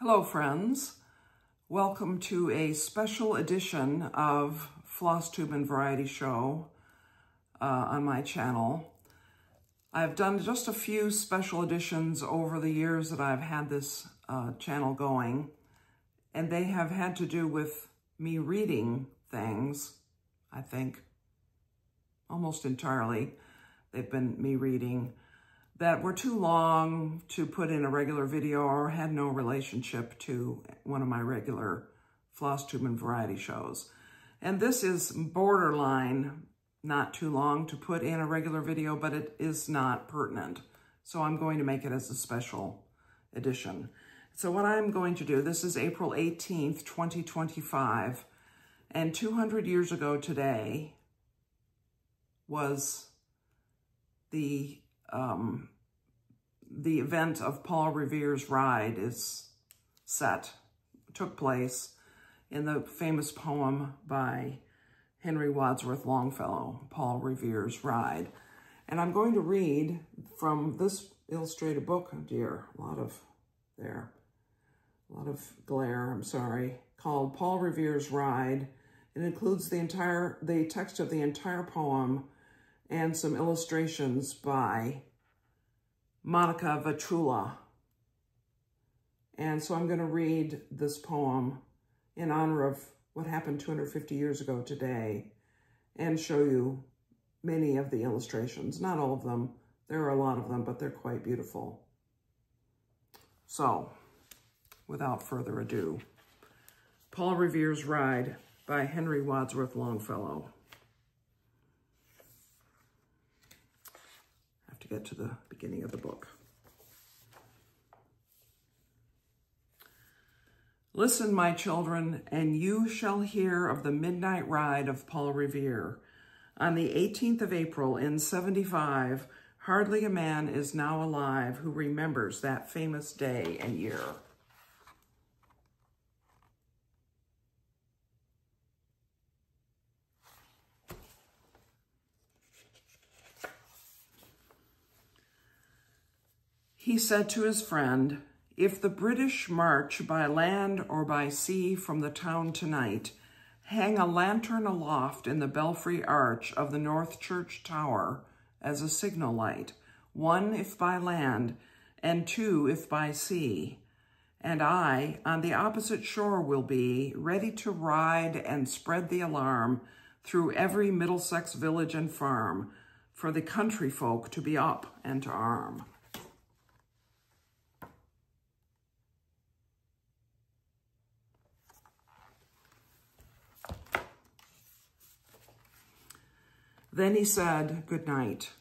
Hello friends, welcome to a special edition of Floss Tube and Variety Show on my channel. I've done just a few special editions over the years that I've had this channel going, and they have had to do with me reading things, I think, almost entirely. They've been me reading that were too long to put in a regular video or had no relationship to one of my regular Floss Tube and Variety shows. And this is borderline not too long to put in a regular video, but it is not pertinent. So I'm going to make it as a special edition. So what I'm going to do, this is April 18th, 2025, and 200 years ago today was the event of Paul Revere's ride took place in the famous poem by Henry Wadsworth Longfellow, Paul Revere's Ride. And I'm going to read from this illustrated book, oh dear, a lot of glare, I'm sorry, called Paul Revere's Ride. It includes the text of the entire poem and some illustrations by Monica Vatrula. And so I'm going to read this poem in honor of what happened 250 years ago today and show you many of the illustrations. Not all of them. There are a lot of them, but they're quite beautiful. So, without further ado, Paul Revere's Ride by Henry Wadsworth Longfellow. To get to the beginning of the book. Listen, my children, and you shall hear of the midnight ride of Paul Revere. On the 18th of April in 75, hardly a man is now alive who remembers that famous day and year. He said to his friend, "If the British march by land or by sea from the town tonight, hang a lantern aloft in the belfry arch of the North Church Tower as a signal light, one if by land, and two if by sea. And I, on the opposite shore will be, ready to ride and spread the alarm through every Middlesex village and farm, for the country folk to be up and to arm." Then he said, "Good night,"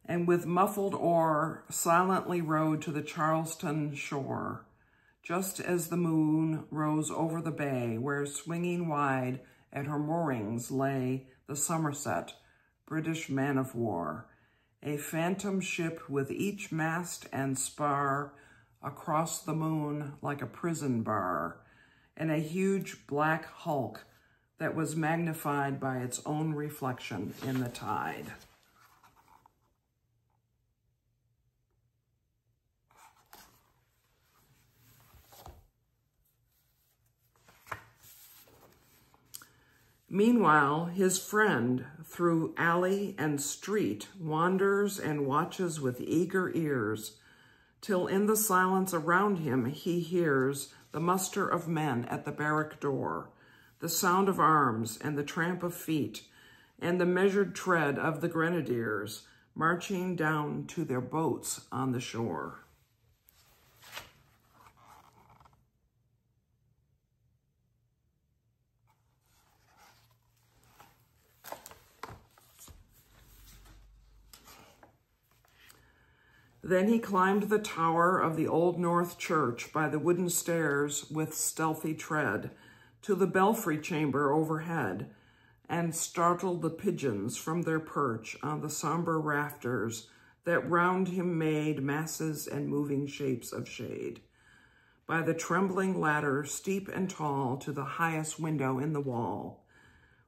and with muffled oar silently rowed to the Charleston shore, just as the moon rose over the bay, where swinging wide at her moorings lay the Somerset, British man-of-war, a phantom ship with each mast and spar across the moon like a prison bar, and a huge black hulk that was magnified by its own reflection in the tide. Meanwhile, his friend through alley and street wanders and watches with eager ears, till in the silence around him he hears the muster of men at the barrack door, the sound of arms and the tramp of feet, and the measured tread of the grenadiers marching down to their boats on the shore. Then he climbed the tower of the Old North Church by the wooden stairs with stealthy tread, to the belfry chamber overhead, and startled the pigeons from their perch on the somber rafters that round him made masses and moving shapes of shade. By the trembling ladder, steep and tall, to the highest window in the wall,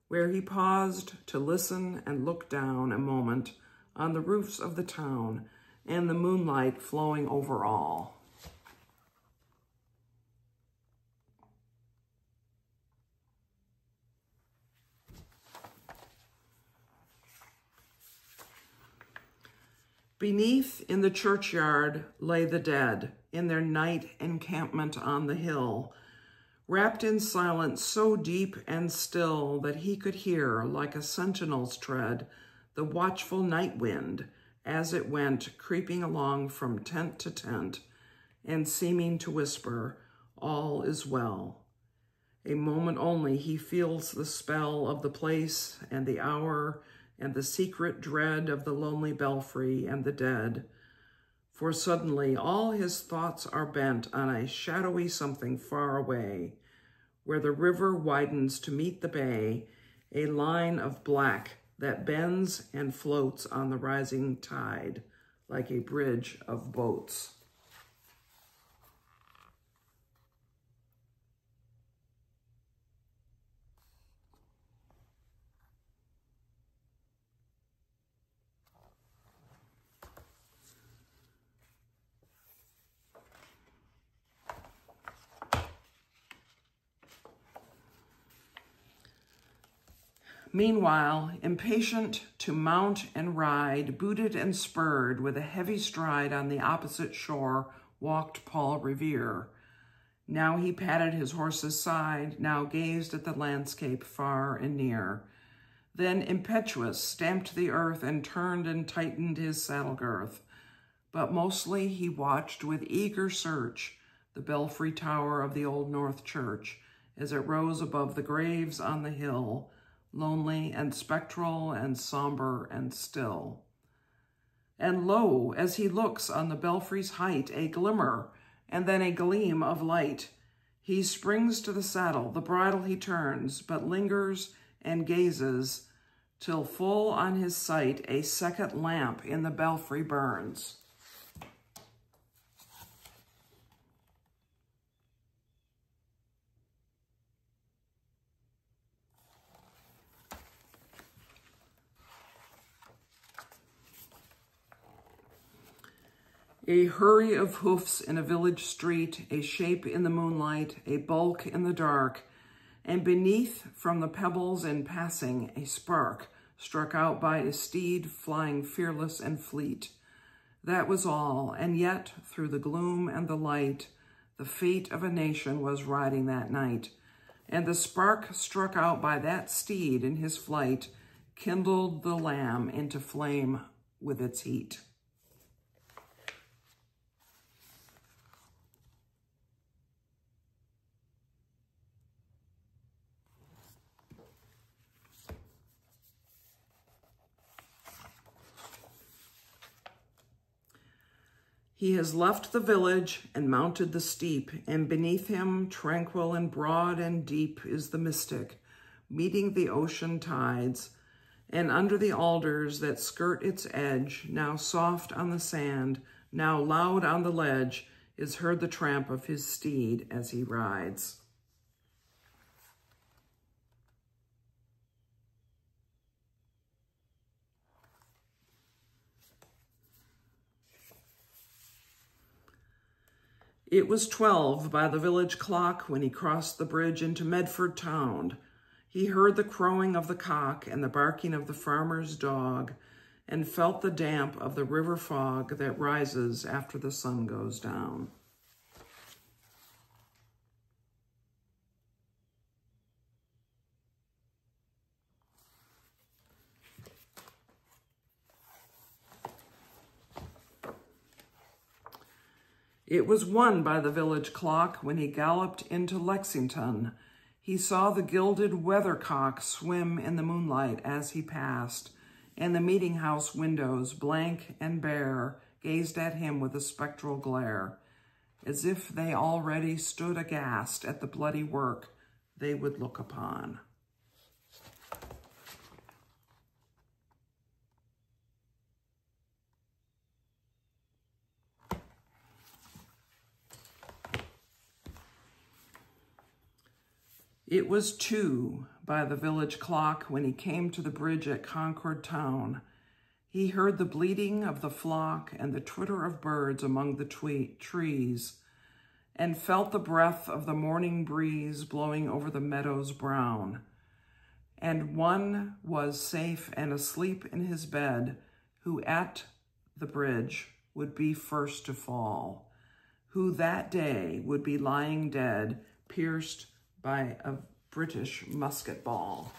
where he paused to listen and look down a moment on the roofs of the town and the moonlight flowing over all. Beneath, in the churchyard, lay the dead, in their night encampment on the hill, wrapped in silence so deep and still that he could hear, like a sentinel's tread, the watchful night wind as it went creeping along from tent to tent and seeming to whisper, all is well. A moment only he feels the spell of the place and the hour and the secret dread of the lonely belfry and the dead. For suddenly all his thoughts are bent on a shadowy something far away, where the river widens to meet the bay, a line of black that bends and floats on the rising tide like a bridge of boats. Meanwhile, impatient to mount and ride, booted and spurred with a heavy stride on the opposite shore, walked Paul Revere. Now he patted his horse's side, now gazed at the landscape far and near. Then, impetuous, stamped the earth and turned and tightened his saddle girth. But mostly he watched with eager search the belfry tower of the Old North Church as it rose above the graves on the hill, lonely and spectral and somber and still. And lo, as he looks on the belfry's height, a glimmer and then a gleam of light. He springs to the saddle, the bridle he turns, but lingers and gazes till full on his sight a second lamp in the belfry burns. A hurry of hoofs in a village street, a shape in the moonlight, a bulk in the dark, and beneath, from the pebbles in passing, a spark struck out by a steed flying fearless and fleet. That was all, and yet, through the gloom and the light, the fate of a nation was riding that night, and the spark struck out by that steed in his flight kindled the lamb into flame with its heat. He has left the village and mounted the steep, and beneath him, tranquil and broad and deep, is the mystic, meeting the ocean tides, and under the alders that skirt its edge, now soft on the sand, now loud on the ledge, is heard the tramp of his steed as he rides. It was 12 by the village clock when he crossed the bridge into Medford town. He heard the crowing of the cock and the barking of the farmer's dog, and felt the damp of the river fog that rises after the sun goes down. It was 1 by the village clock when he galloped into Lexington. He saw the gilded weathercock swim in the moonlight as he passed, and the meeting house windows, blank and bare, gazed at him with a spectral glare, as if they already stood aghast at the bloody work they would look upon. It was 2 by the village clock when he came to the bridge at Concord town. He heard the bleating of the flock and the twitter of birds among the trees, and felt the breath of the morning breeze blowing over the meadows brown. And one was safe and asleep in his bed, who at the bridge would be first to fall, who that day would be lying dead, pierced by a British musket ball.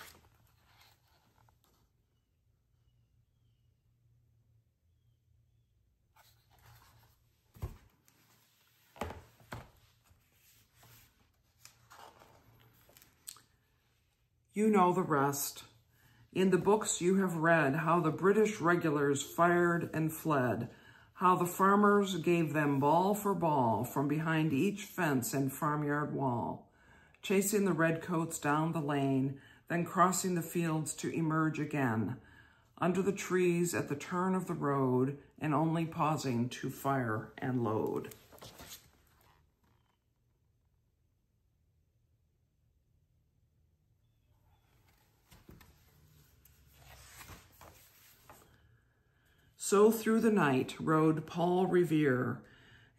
You know the rest. In the books you have read how the British regulars fired and fled, how the farmers gave them ball for ball from behind each fence and farmyard wall, chasing the redcoats down the lane, then crossing the fields to emerge again, under the trees at the turn of the road, and only pausing to fire and load. So through the night rode Paul Revere,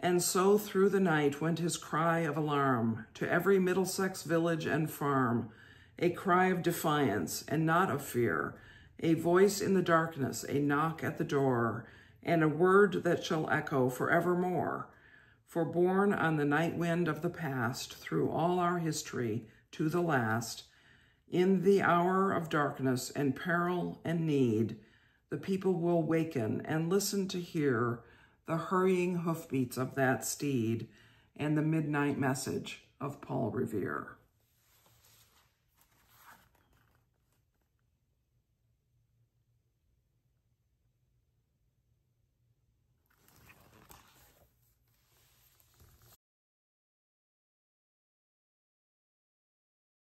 and so through the night went his cry of alarm to every Middlesex village and farm, a cry of defiance and not of fear, a voice in the darkness, a knock at the door, and a word that shall echo forevermore. For borne on the night wind of the past, through all our history to the last, in the hour of darkness and peril and need, the people will waken and listen to hear the hurrying hoofbeats of that steed and the midnight message of Paul Revere.